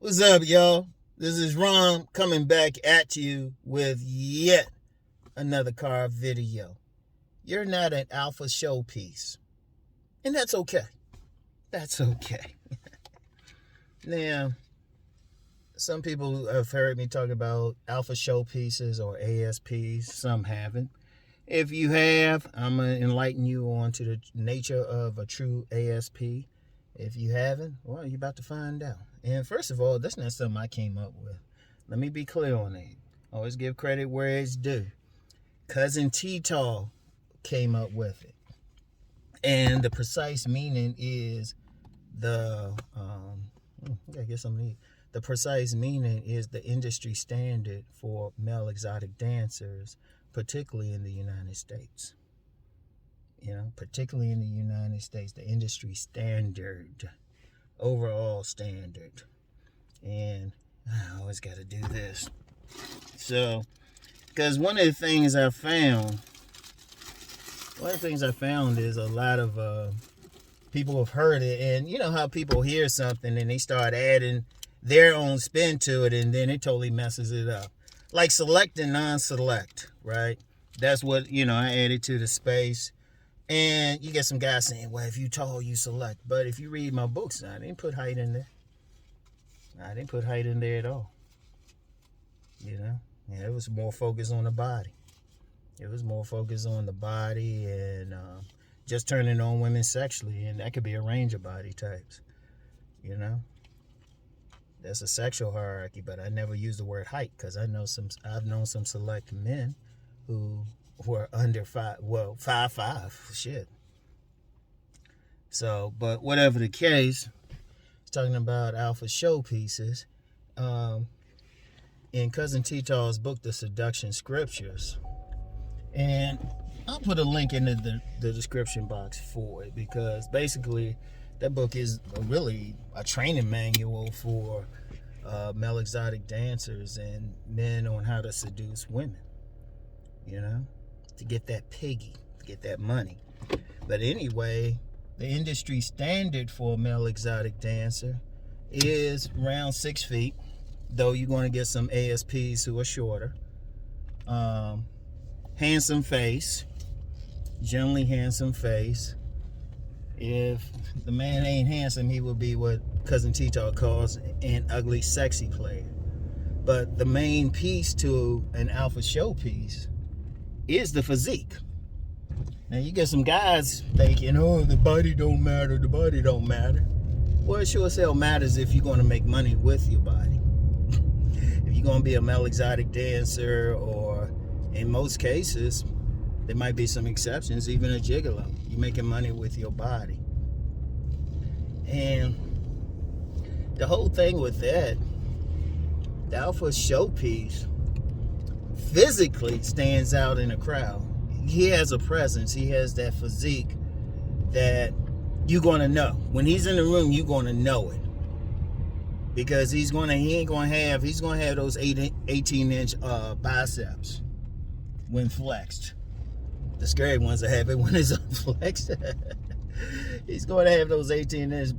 What's up, y'all? This is Rom coming back at you with yet another car video. You're not an alpha showpiece, and that's okay. That's okay. Now, some people have heard me talk about alpha showpieces or ASPs. Some haven't. If you have, I'm going to enlighten you on to the nature of a true ASP. If you haven't, well, you're about to find out. And first of all, that's not something I came up with. Let me be clear on that. Always give credit where it's due. Cousin T-Tall came up with it. And the precise meaning is the precise meaning is the industry standard for male exotic dancers, particularly in the United States. Particularly in the United States, the industry standard, overall standard. And I always got to do this. So, because one of the things I found is a lot of people have heard it. And you know how people hear something and they start adding their own spin to it, and then it totally messes it up. Like select and non-select, right? That's what, I added to the space. And you get some guys saying, well, if you tall, you select. But if you read my books, I didn't put height in there. I didn't put height in there at all. It was more focused on the body. It was more focused on the body and just turning on women sexually. And that could be a range of body types. That's a sexual hierarchy, but I never use the word height because I've known some select men who were under 5'5", shit. So, but whatever the case, talking about alpha showpieces, in Cousin T-Tall's book, The Seduction Scriptures, and I'll put a link in the description box for it, because basically that book is really a training manual for male exotic dancers and men on how to seduce women, to get that piggy, to get that money. But anyway, the industry standard for a male exotic dancer is around 6 feet, though you're going to get some ASPs who are shorter. Handsome face, generally handsome face. If the man ain't handsome, he will be what Cousin T-Tall calls an ugly, sexy player. But the main piece to an alpha showpiece is the physique. Now you get some guys thinking, the body don't matter, the body don't matter. Well, it sure as hell matters if you're going to make money with your body. If you're going to be a male exotic dancer, or in most cases, there might be some exceptions, even a gigolo, you're making money with your body. And the whole thing with that, the alpha showpiece physically stands out in a crowd. He has a presence. He has that physique that you're going to know. When he's in the room, you're going to know it. Because he's going to have those 18-inch biceps when flexed. The scary ones that have it when it's unflexed. He's going to have those 18-inch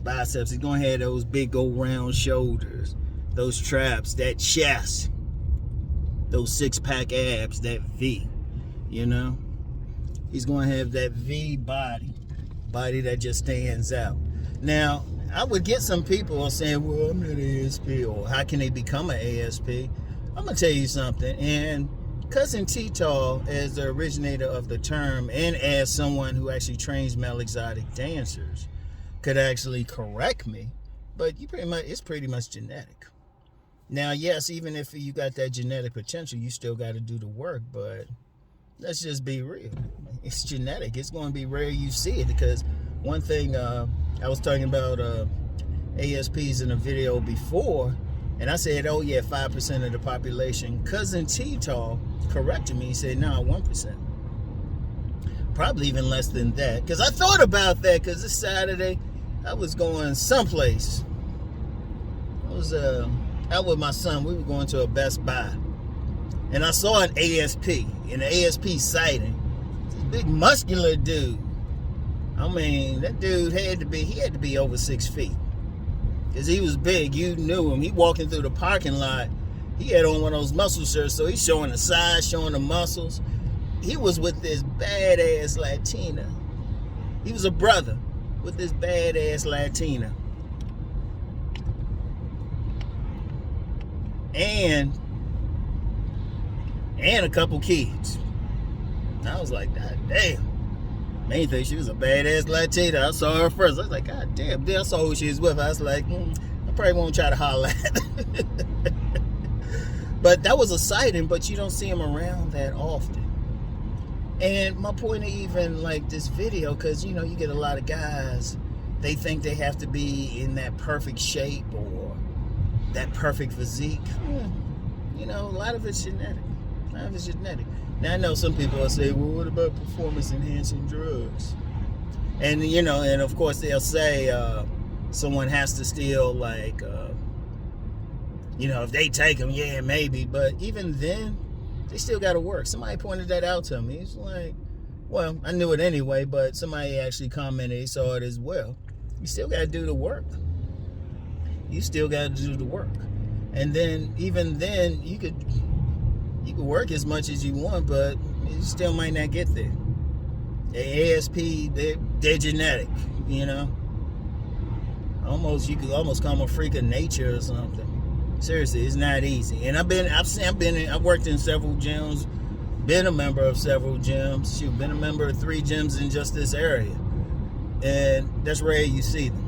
biceps. He's going to have those big old round shoulders, those traps, that chest, those six-pack abs, that V, He's going to have that V body that just stands out. Now, I would get some people saying, well, I'm not an ASP, or how can they become an ASP? I'm going to tell you something. And Cousin T-Tall, as the originator of the term, and as someone who actually trains male exotic dancers, could actually correct me, but it's pretty much genetic. Now, yes, even if you got that genetic potential, you still got to do the work, but let's just be real. It's genetic. It's going to be rare you see it, because one thing, I was talking about ASPs in a video before, and I said, 5% of the population. Cousin T-Tall corrected me. He said, no, 1%. Probably even less than that, because I thought about that, because this Saturday, I was going someplace. I was out with my son. We were going to a Best Buy, and I saw an ASP in an ASP sighting. This big muscular dude. I mean, that dude had to be over 6 feet. because he was big. You knew him. He walking through the parking lot. He had on one of those muscle shirts, so he's showing the size, showing the muscles. He was with this badass Latina. He was a brother with this badass Latina. And a couple kids. And I was like, God damn. Main thing, she was a badass Latina. I saw her first. I was like, God damn. Then I saw who she was with. I was like, I probably won't try to holler at her. But that was a sighting, but you don't see him around that often. And my point of even like this video, because you get a lot of guys, they think they have to be in that perfect shape or that perfect physique. A lot of it's genetic. Now I know some people will say, well, what about performance enhancing drugs? And and of course they'll say someone has to still like if they take them, yeah, maybe, but even then they still got to work. Somebody pointed that out to me. It's like, well, I knew it anyway, but somebody actually commented he saw it as well. You still got to do the work. And then even then you could work as much as you want, but you still might not get there. The ASP, they're genetic, you could almost call them a freak of nature or something. Seriously, it's not easy. And I've worked in several gyms, been a member of several gyms. Been a member of 3 gyms in just this area. And that's rare you see them.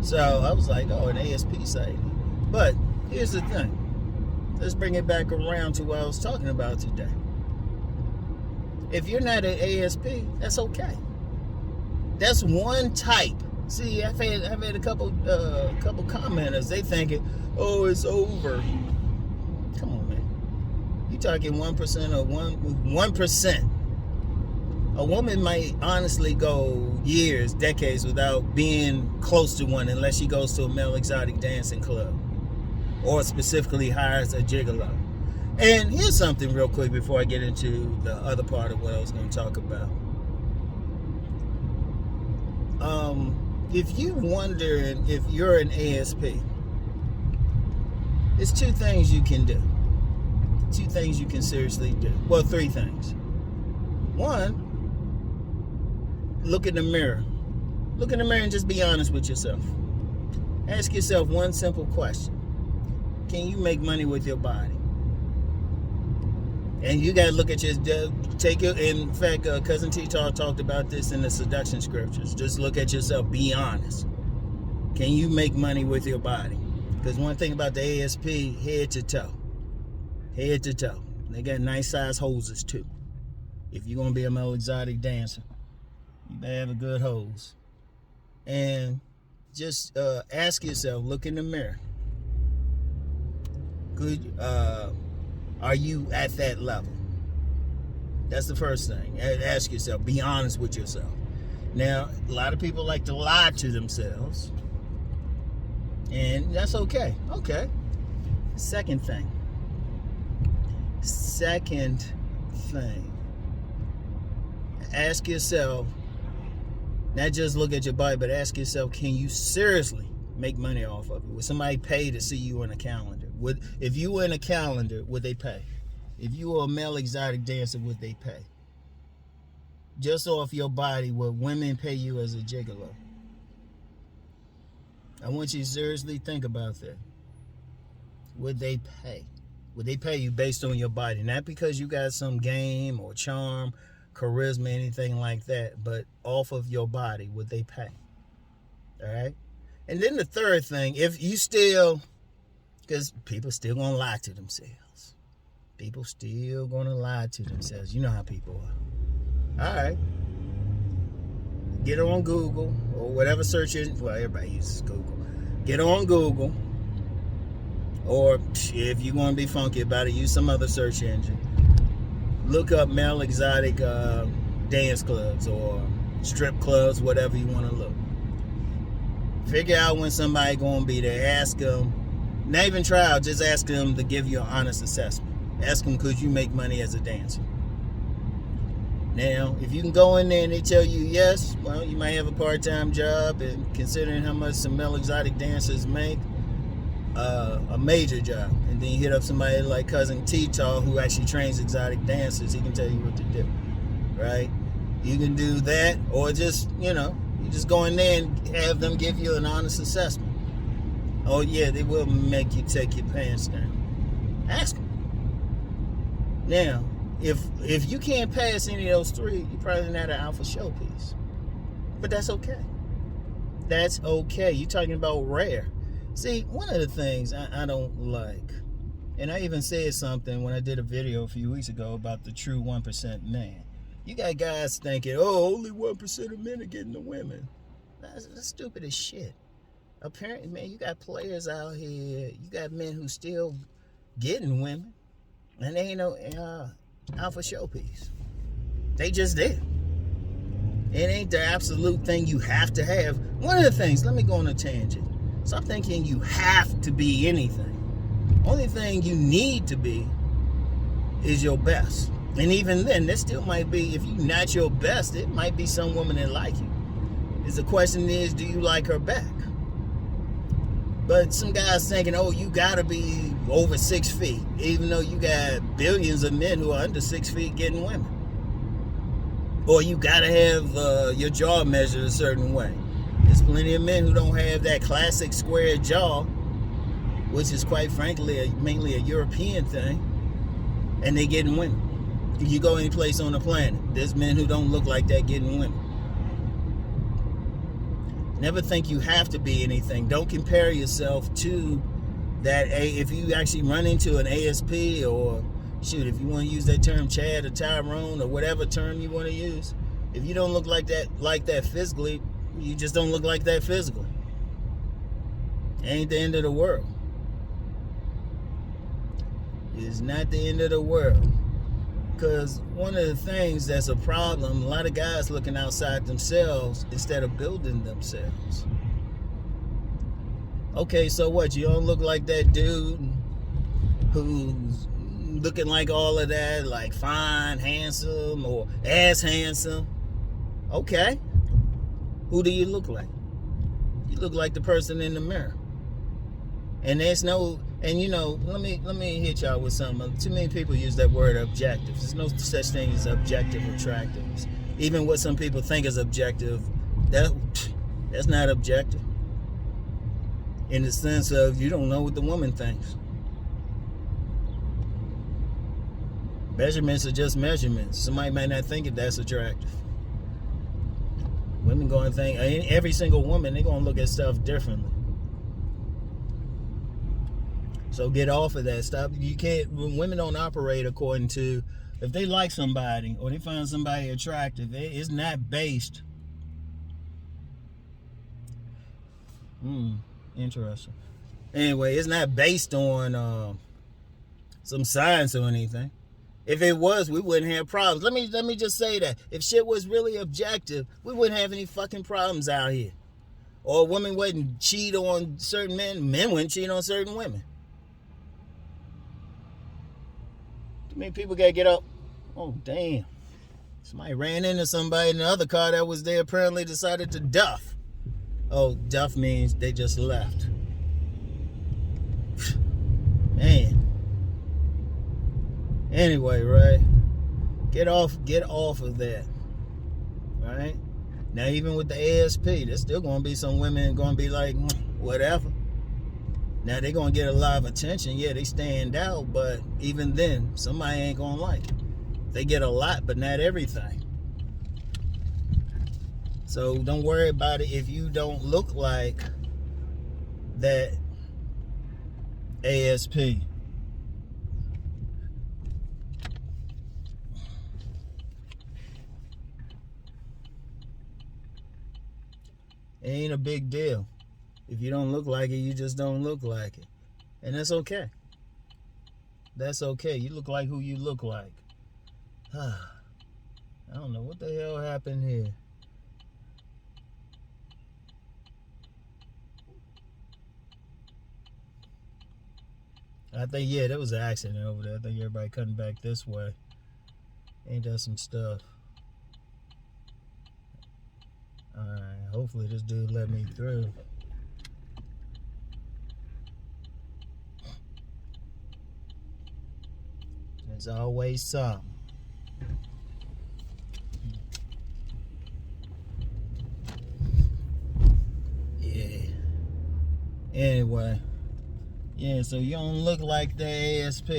So I was like, oh, an ASP site. But here's the thing. Let's bring it back around to what I was talking about today. If you're not an ASP, that's okay. That's one type. See, I've had a couple commenters. They thinking, oh, it's over. Come on, man. You talking 1% or 1%? A woman might honestly go years, decades without being close to one, unless she goes to a male exotic dancing club or specifically hires a gigolo. And here's something real quick before I get into the other part of what I was going to talk about. If you wonder if you're an ASP, there's 2 things you can do. 2 things you can seriously do. Well, 3 things. 1, look in the mirror. Look in the mirror and just be honest with yourself. Ask yourself one simple question. Can you make money with your body? And you got to look at in fact, Cousin T-Tar talked about this in the Seduction Scriptures. Just look at yourself. Be honest. Can you make money with your body? Because one thing about the ASP, head to toe. They got nice size hoses too. If you're going to be a male exotic dancer, you better have a good hose. And just ask yourself, look in the mirror. Are you at that level? That's the first thing. Ask yourself. Be honest with yourself. Now, a lot of people like to lie to themselves. And that's okay. Okay. Second thing. Ask yourself, not just look at your body, but ask yourself, can you seriously make money off of it? Would somebody pay to see you on a calendar? If you were in a calendar, would they pay? If you were a male exotic dancer, would they pay? Just off your body, would women pay you as a gigolo? I want you to seriously think about that. Would they pay? Would they pay you based on your body? Not because you got some game or charm, charisma, anything like that, but off of your body, would they pay? All right? And then the third thing, if you still... Because people still going to lie to themselves. You know how people are. All right. Get on Google or whatever search engine. Well, everybody uses Google. Get on Google. Or if you're going to be funky about it, use some other search engine. Look up male exotic dance clubs or strip clubs, whatever you want to look. Figure out when somebody going to be there. Ask them. Not even try out, just ask them to give you an honest assessment. Ask them, could you make money as a dancer? Now, if you can go in there and they tell you yes, well, you might have a part-time job, and considering how much some male exotic dancers make, a major job. And then you hit up somebody like Cousin T-Tall, who actually trains exotic dancers. He can tell you what to do, right? You can do that, or just, you just go in there and have them give you an honest assessment. Oh yeah, they will make you take your pants down. Ask them. Now, if you can't pass any of those three, you're probably not an alpha showpiece. But that's okay. That's okay. You're talking about rare. See, one of the things I don't like, and I even said something when I did a video a few weeks ago about the true 1% man. You got guys thinking, oh, only 1% of men are getting the women. That's stupid as shit. Apparently, man, you got players out here, you got men who still getting women, and they ain't no alpha showpiece. They just there. It ain't the absolute thing you have to have. One of the things, let me go on a tangent. Stop thinking you have to be anything. Only thing you need to be is your best. And even then, there still might be, if you're not your best, it might be some woman that like you. The question is, do you like her back? But some guys thinking, oh, you gotta be over 6 feet, even though you got billions of men who are under 6 feet getting women. Or you gotta have your jaw measured a certain way. There's plenty of men who don't have that classic square jaw, which is quite frankly mainly a European thing, and they getting women. If you go any place on the planet, there's men who don't look like that getting women. Never think you have to be anything. Don't compare yourself to that. If you actually run into an ASP, or shoot, if you want to use that term, Chad or Tyrone or whatever term you want to use, if you don't look like that physically, you just don't look like that physically. It ain't the end of the world. It's not the end of the world. Because one of the things that's a problem, a lot of guys looking outside themselves instead of building themselves. Okay, so what? You don't look like that dude who's looking like all of that, like fine, handsome, or as handsome. Okay. Who do you look like? You look like the person in the mirror. And there's no, and let me hit y'all with something. Too many people use that word objective. There's no such thing as objective attractiveness. Even what some people think is objective, that's not objective. In the sense of, you don't know what the woman thinks. Measurements are just measurements. Somebody might not think that's attractive. Women going to think, every single woman, they're going to look at stuff differently. So get off of that. Stop. You can't, women don't operate according to, if they like somebody or they find somebody attractive, it's not based. Interesting. Anyway, it's not based on some science or anything. If it was, we wouldn't have problems. Let me just say that. If shit was really objective, we wouldn't have any fucking problems out here. Or women wouldn't cheat on certain men wouldn't cheat on certain women. Too many people gotta get up. Oh, damn. Somebody ran into somebody in the other car that was there, apparently decided to duff. Oh, duff means they just left. Man. Anyway, right? Get off of that. Right? Now, even with the ASP, there's still going to be some women going to be like, whatever. Now, they're going to get a lot of attention. Yeah, they stand out, but even then, somebody ain't going to like it. They get a lot, but not everything. So don't worry about it if you don't look like that ASP. It ain't a big deal. If you don't look like it, you just don't look like it. And that's okay. That's okay. You look like who you look like. I don't know what the hell happened here. I think, yeah, there was an accident over there. I think everybody cutting back this way. Ain't that some stuff? Hopefully this dude let me through. There's always some. Yeah. Anyway. Yeah, so you don't look like the ASP.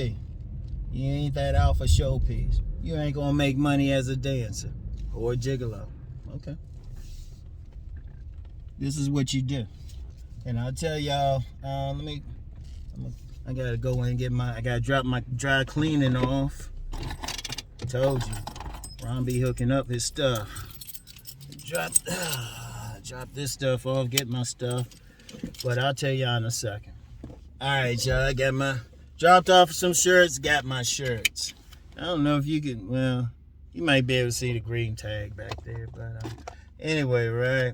You ain't that alpha showpiece. You ain't gonna make money as a dancer or a gigolo. Okay. This is what you do. And I'll tell y'all, I gotta go in and get I gotta drop my dry cleaning off. I told you, Ron be hooking up his stuff. Drop this stuff off, get my stuff. But I'll tell y'all in a second. All right, y'all, I got dropped off some shirts, got my shirts. I don't know if you can, well, you might be able to see the green tag back there, but anyway, right?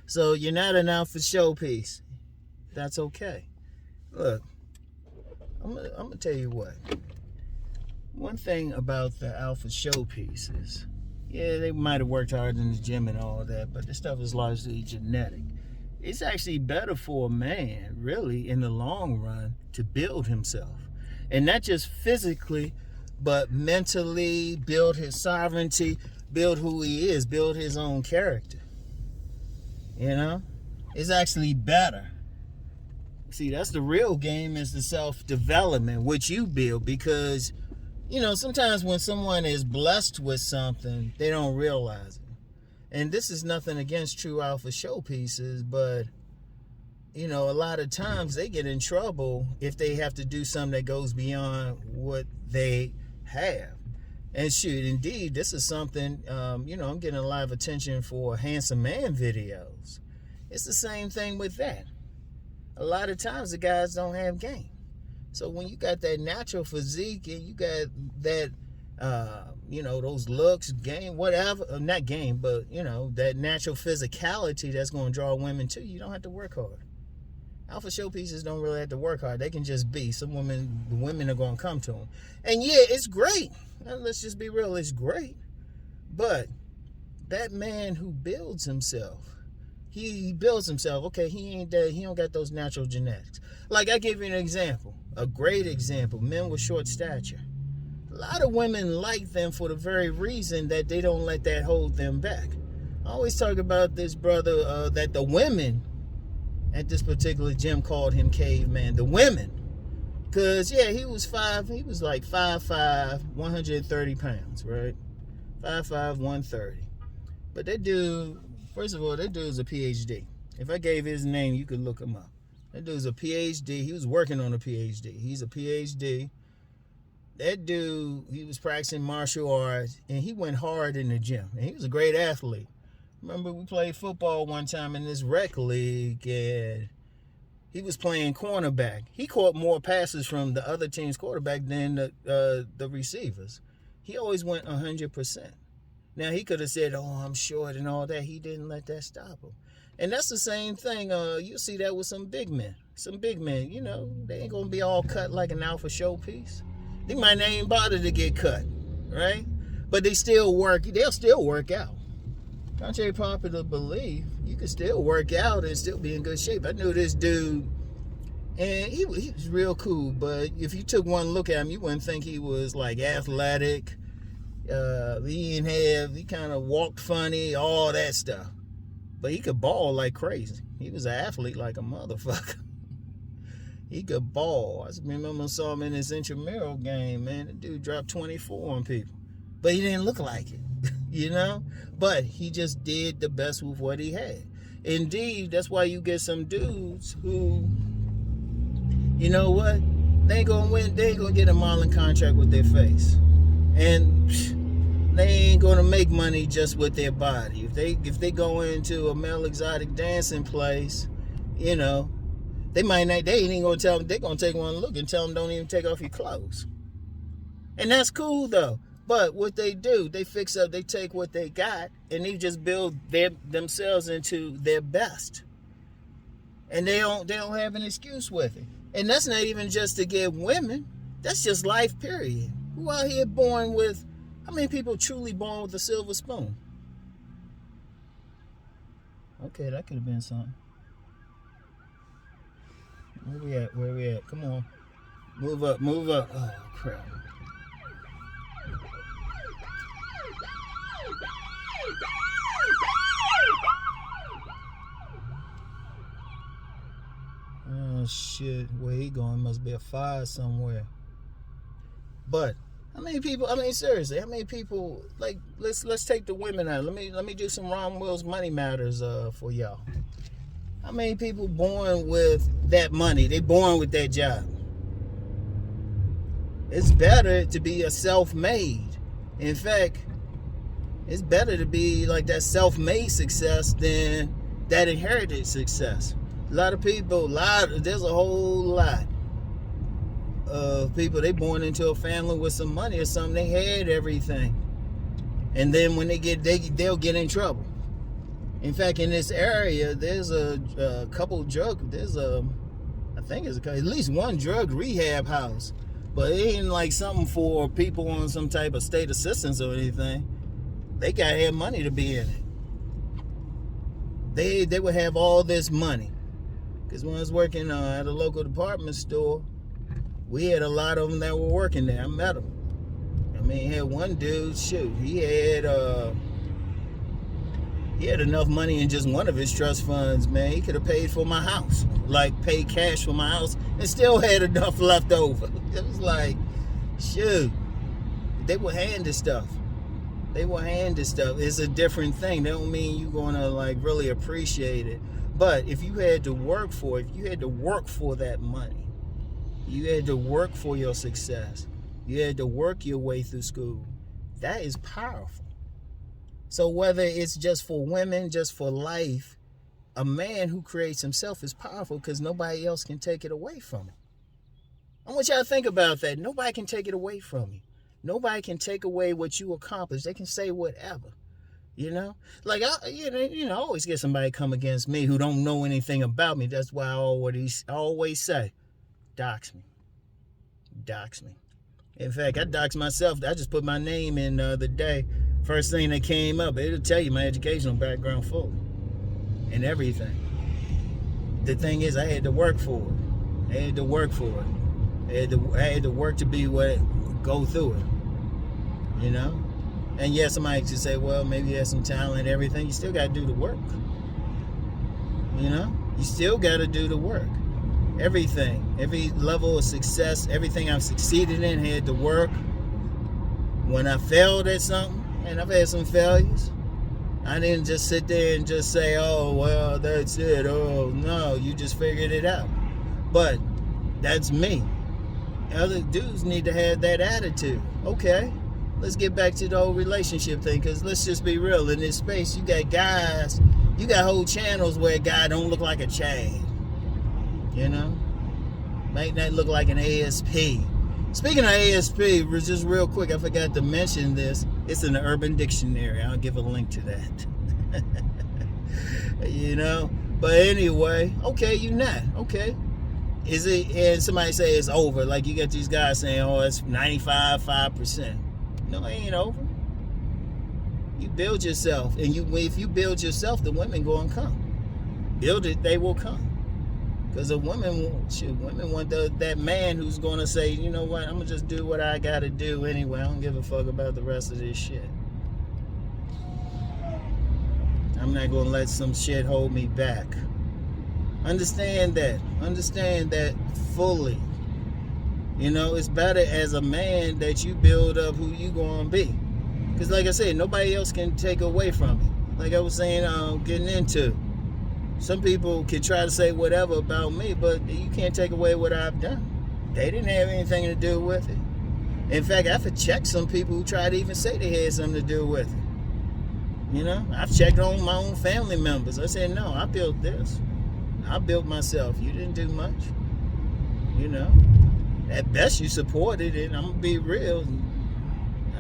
So you're not an alpha showpiece. That's okay. Look, I'm gonna tell you what. One thing about the alpha showpieces, yeah, they might have worked hard in the gym and all that, but this stuff is largely genetic. It's actually better for a man, really, in the long run, to build himself. And not just physically, but mentally, build his sovereignty, build who he is, build his own character. You know? It's actually better. See, that's the real game, is the self-development, which you build, because, you know, sometimes when someone is blessed with something, they don't realize it. And this is nothing against true alpha showpieces, but, you know, a lot of times they get in trouble if they have to do something that goes beyond what they have. And shoot, indeed, this is something, you know, I'm getting a lot of attention for handsome man videos. It's the same thing with that. A lot of times the guys don't have game. So when you got that natural physique and you got that, you know, those looks, game, whatever, not game, but, you know, that natural physicality that's going to draw women to you, you don't have to work hard. Alpha showpieces don't really have to work hard. They can just be. The women are going to come to them. And yeah, it's great. Let's just be real, it's great. But that man who builds himself, he builds himself. Okay, he don't got those natural genetics. Like, I give you an example, a great example, men with short stature. A lot of women like them for the very reason that they don't let that hold them back. I always talk about this brother that the women at this particular gym called him caveman. The women. Because, yeah, he was like 5'5", 130 pounds, right? 5'5", 130. But that dude, first of all, that dude's a PhD. If I gave his name, you could look him up. That dude's a PhD. He was working on a PhD. He's a PhD. That dude, he was practicing martial arts, and he went hard in the gym. And he was a great athlete. Remember, we played football one time in this rec league, and he was playing cornerback. He caught more passes from the other team's quarterback than the receivers. He always went 100%. Now, he could have said, oh, I'm short and all that. He didn't let that stop him. And that's the same thing. You see that with some big men. Some big men, you know, they ain't going to be all cut like an alpha showpiece. They might not even bother to get cut, right? But they'll still work out. Contrary to popular belief, you can still work out and still be in good shape. I knew this dude, and he was real cool, but if you took one look at him, you wouldn't think he was like athletic. He kind of walked funny, all that stuff. But he could ball like crazy. He was an athlete like a motherfucker. He could ball. I remember I saw him in his intramural game, man. The dude dropped 24 on people. But he didn't look like it, you know? But he just did the best with what he had. Indeed, that's why you get some dudes who, you know what? They ain't gonna win. They ain't gonna get a modeling contract with their face. And they ain't gonna make money just with their body. If they go into a male exotic dancing place, you know, they ain't gonna tell them. They're gonna take one look and tell them don't even take off your clothes. And that's cool though. But what they do, they fix up, they take what they got, and they just build themselves into their best. And they don't have an excuse with it. And that's not even just to get women. That's just life, period. Who out here born with, how many people truly born with a silver spoon? Okay, that could have been something. Where we at? Where we at? Come on. Move up, move up. Oh, crap. Oh, shit. Where he going? Must be a fire somewhere. But how many people, I mean, seriously, how many people, like, let's take the women out. Let me do some Rom Wills money matters for y'all. How many people born with that money? They born with that job. It's better to be a self-made. In fact, it's better to be like that self-made success than that inherited success. A lot of people, there's a whole lot of people, they born into a family with some money or something. They had everything, and then when they'll get in trouble. In fact, in this area, there's a couple drug. I think it's at least one drug rehab house, but it ain't like something for people on some type of state assistance or anything. They gotta have money to be in it. They would have all this money, because when I was working at a local department store, we had a lot of them that were working there. I met them. I mean, had one dude, shoot, he had enough money in just one of his trust funds, man. He could have paid for my house, like paid cash for my house, and still had enough left over. It was like, shoot, they were handed stuff. It's a different thing. That don't mean you're gonna like really appreciate it. But if you had to work for it, if you had to work for that money, you had to work for your success, you had to work your way through school, that is powerful. So whether it's just for women, just for life, a man who creates himself is powerful because nobody else can take it away from him. I want y'all to think about that. Nobody can take it away from you. Nobody can take away what you accomplished. They can say whatever, you know? Like, I always get somebody come against me who don't know anything about me. That's why I always say, dox me. Dox me. In fact, I dox myself. I just put my name in the other day. First thing that came up, it'll tell you my educational background fully and everything. The thing is, I had to work for it. I had to work to be go through it, you know? And yes, somebody could say, well, maybe you have some talent and everything. You still got to do the work, you know? You still got to do the work. Everything, every level of success, everything I've succeeded in had to work. When I failed at something, and I've had some failures, I didn't just sit there and just say, oh, well, that's it. Oh, no, you just figured it out. But that's me. Other dudes need to have that attitude. Okay, let's get back to the whole relationship thing, because let's just be real. In this space, you got guys, you got whole channels where a guy don't look like a chain. You know? Might not look like an ASP. Speaking of ASP, just real quick, I forgot to mention this. It's in the Urban Dictionary. I'll give a link to that. You know? But anyway, okay, you're not. Okay. Is it, and somebody say it's over. Like you got these guys saying, oh, it's 95.5%. No, it ain't over. You build yourself. And if you build yourself, the women go and come. Build it, they will come. Because women want that man who's going to say, you know what, I'm going to just do what I got to do anyway. I don't give a fuck about the rest of this shit. I'm not going to let some shit hold me back. Understand that. Understand that fully. You know, it's better as a man that you build up who you going to be. Because like I said, nobody else can take away from you. Like I was saying, getting into. Some people can try to say whatever about me, but you can't take away what I've done. They didn't have anything to do with it. In fact, I've checked some people who tried to even say they had something to do with it. You know, I've checked on my own family members. I said, no, I built this. I built myself. You didn't do much. You know, at best you supported it. I'm going to be real.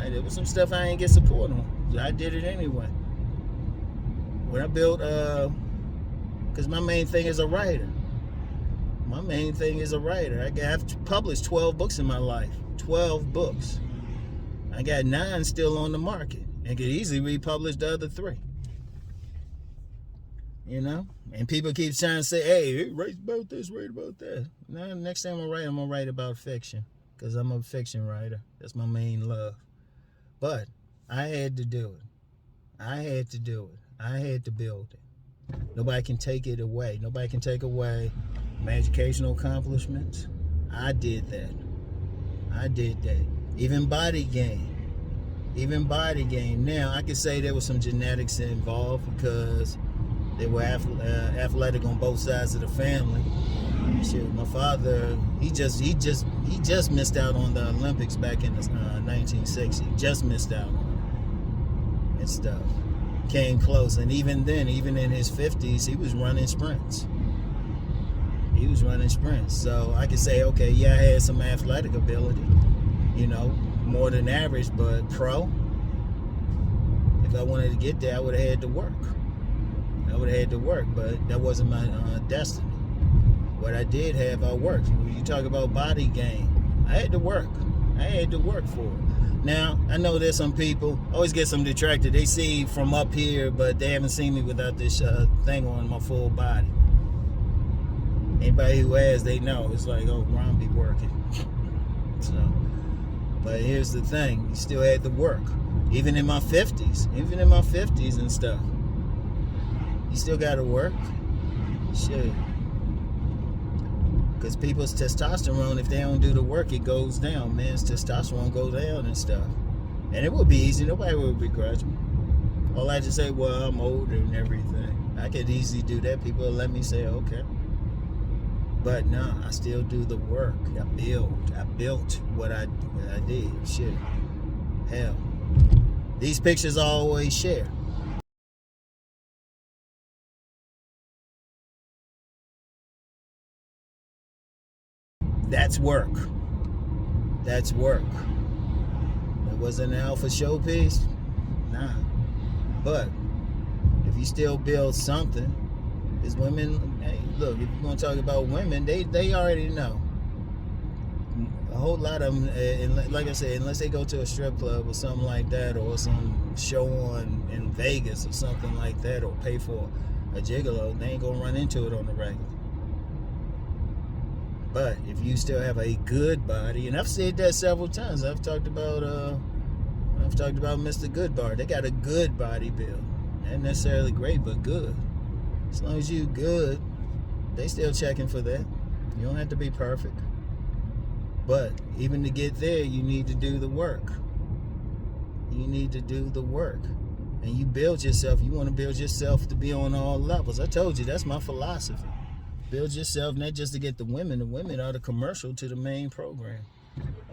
There was some stuff I ain't get support on. I did it anyway. When I built, because my main thing is a writer. I've published 12 books in my life. 12 books. I got 9 still on the market and could easily republish the other 3. You know? And people keep trying to say, hey, write about this, write about that. No, next time I'm going to write about fiction. Because I'm a fiction writer. That's my main love. But I had to do it. I had to do it. I had to build it. Nobody can take it away. Nobody can take away my educational accomplishments. I did that. I did that. Even body game. Now, I could say there was some genetics involved because they were athletic on both sides of the family. Shit, my father, he just missed out on the Olympics back in the 1960s. Just missed out on it and stuff. Came close, and even then, even in his 50s, he was running sprints. So I could say, okay, yeah, I had some athletic ability, more than average, but pro. If I wanted to get there, I would have had to work. But that wasn't my destiny. What I did have, I worked. When you talk about body game, I had to work. For it. Now, I know there's some people, always get some detracted. They see from up here, but they haven't seen me without this thing on my full body. Anybody who has, they know. It's like, oh, Ron be working. So, but here's the thing. You still had to work. Even in my 50s and stuff. You still got to work. Shit. Because people's testosterone, if they don't do the work, it goes down. Man's testosterone goes down and stuff. And it would be easy. Nobody would begrudge me. All I just say, well, I'm older and everything. I could easily do that. People will let me say, okay. But no, I still do the work. I built what I did. Shit. Hell. These pictures I always share. That's work. That wasn't an alpha showpiece? Nah. But if you still build something, there's women, hey, look, if you're going to talk about women, they already know. A whole lot of them, like I said, unless they go to a strip club or something like that, or some show in Vegas or something like that, or pay for a gigolo, they ain't going to run into it on the regular. But if you still have a good body, and I've said that several times. I've talked about Mr. Goodbar. They got a good body build. Not necessarily great, but good. As long as you good, they still checking for that. You don't have to be perfect. But even to get there, you need to do the work. And you build yourself. You want to build yourself to be on all levels. I told you, that's my philosophy. Build yourself, not just to get the women. The women are the commercial to the main program.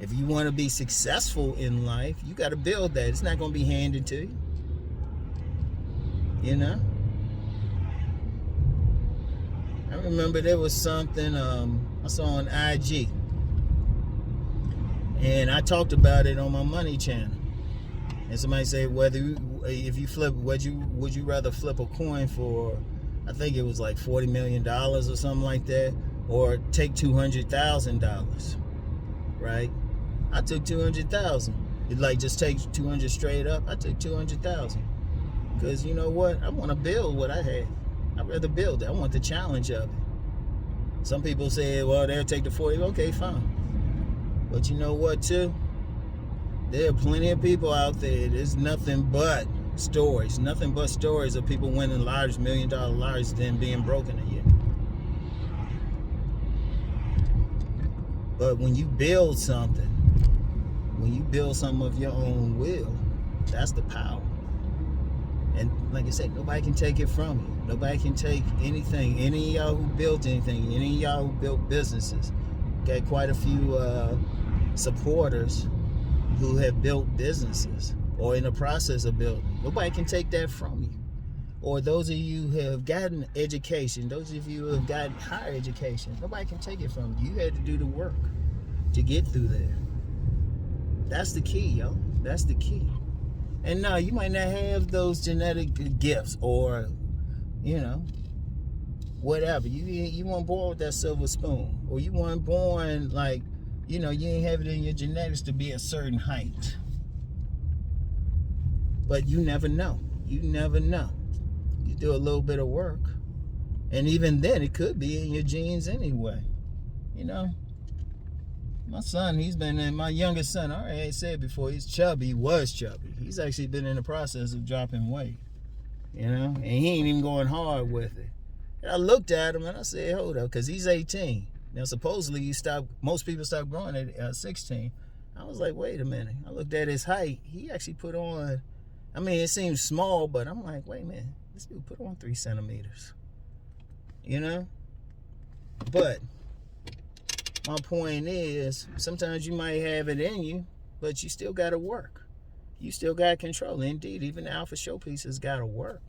If you want to be successful in life, you got to build that. It's not going to be handed to you. I remember there was something I saw on IG, and I talked about it on my money channel. And somebody said, if you flip, would you rather flip a coin for, I think it was like $40 million or something like that, or take $200,000, right? I took $200,000. It like just take 200 straight up. I took 200,000 because you know what? I want to build what I had. I'd rather build it. I want the challenge of it. Some people say, well, they'll take the 40. Okay, fine. But you know what, too? There are plenty of people out there. There's nothing but stories of people winning large $1 million lotteries, then being broken a year. But when you build something of your own will, that's the power. And like I said, nobody can take it from you. Nobody can take anything. Any of y'all who built anything, any of y'all who built businesses, got quite a few supporters who have built businesses or in the process of building. Nobody can take that from you. Or those of you who have gotten education, those of you who have gotten higher education, nobody can take it from you. You had to do the work to get through there. That's the key, yo. That's the key. And no, you might not have those genetic gifts or, whatever. You weren't born with that silver spoon. Or you weren't born like, you ain't have it in your genetics to be a certain height. But you never know. You do a little bit of work. And even then, it could be in your genes anyway. You know, my son, my youngest son, I already said before, he's chubby, he was chubby. He's actually been in the process of dropping weight, you know, and he ain't even going hard with it. And I looked at him and I said, hold up, because he's 18. Now, supposedly, most people stop growing at 16. I was like, wait a minute. I looked at his height. He actually put on, I mean, it seems small, but I'm like, wait a minute. This dude put on 3 centimeters. You know? But my point is, sometimes you might have it in you, but you still got to work. You still got control. Indeed, even the alpha showpiece has got to work.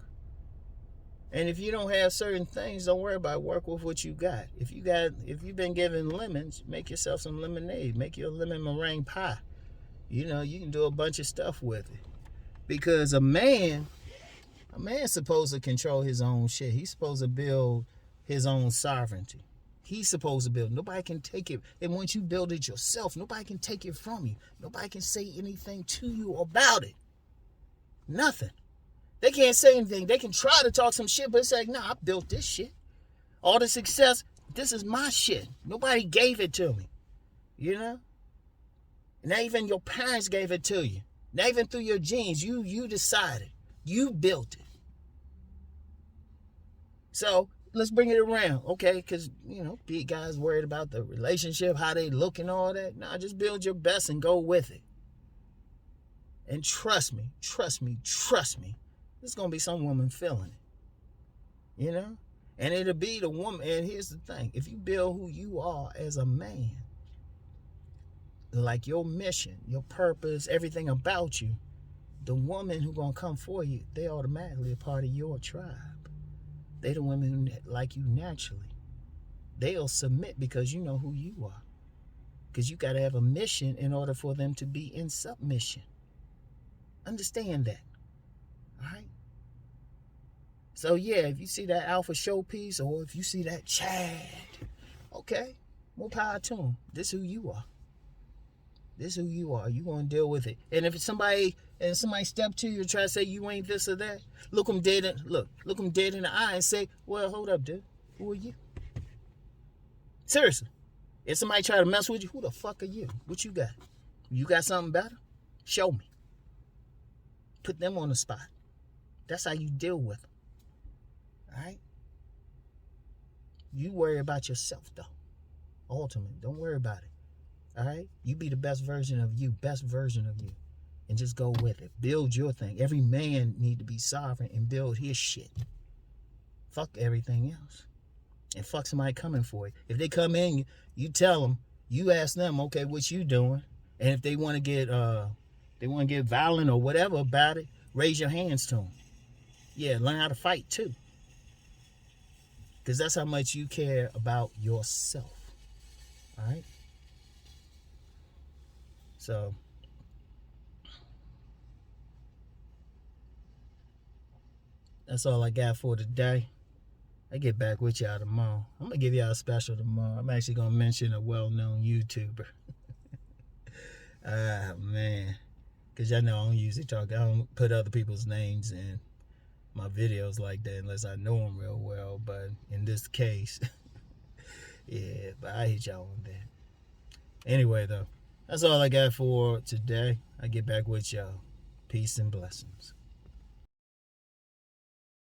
And if you don't have certain things, don't worry about it. Work with what you got. If you've been given lemons, make yourself some lemonade. Make your lemon meringue pie. You know, you can do a bunch of stuff with it. Because a man's supposed to control his own shit. He's supposed to build his own sovereignty. He's supposed to build. Nobody can take it. And once you build it yourself, nobody can take it from you. Nobody can say anything to you about it. Nothing. They can't say anything. They can try to talk some shit, but it's like, nah, I built this shit. All the success, this is my shit. Nobody gave it to me. You know? Not even your parents gave it to you. Not even through your genes. You decided. You built it. So, let's bring it around, okay? Because, you know, guys worried about the relationship, how they look and all that. Nah, just build your best and go with it. And trust me. There's going to be some woman feeling it. You know? And it'll be the woman. And here's the thing. If you build who you are as a man, like your mission, your purpose, everything about you, the woman who's going to come for you, they automatically a part of your tribe. They the women who like you naturally. They'll submit because you know who you are. Because you got to have a mission in order for them to be in submission. Understand that. All right? So, yeah, if you see that alpha showpiece or if you see that Chad, okay, more power to them. This is who you are. This is who you are. You going to deal with it. And if somebody step to you and try to say you ain't this or that, look them dead in the eye and say, well, hold up, dude. Who are you? Seriously. If somebody try to mess with you, who the fuck are you? What you got? You got something better? Show me. Put them on the spot. That's how you deal with them. All right? You worry about yourself, though. Ultimately. Don't worry about it. All right? You be the best version of you. And just go with it. Build your thing. Every man need to be sovereign and build his shit. Fuck everything else. And fuck somebody coming for you. If they come in, you tell them, you ask them, okay, what you doing? And if they want to get violent or whatever about it, raise your hands to them. Yeah, learn how to fight too. Because that's how much you care about yourself. All right? So, that's all I got for today. I get back with y'all tomorrow. I'm going to give y'all a special tomorrow. I'm actually going to mention a well-known YouTuber. Ah, man. Because y'all know I don't usually talk. I don't put other people's names in my videos like that unless I know them real well. But in this case, yeah, but I hit y'all on that. Anyway, though, that's all I got for today. I get back with y'all. Peace and blessings.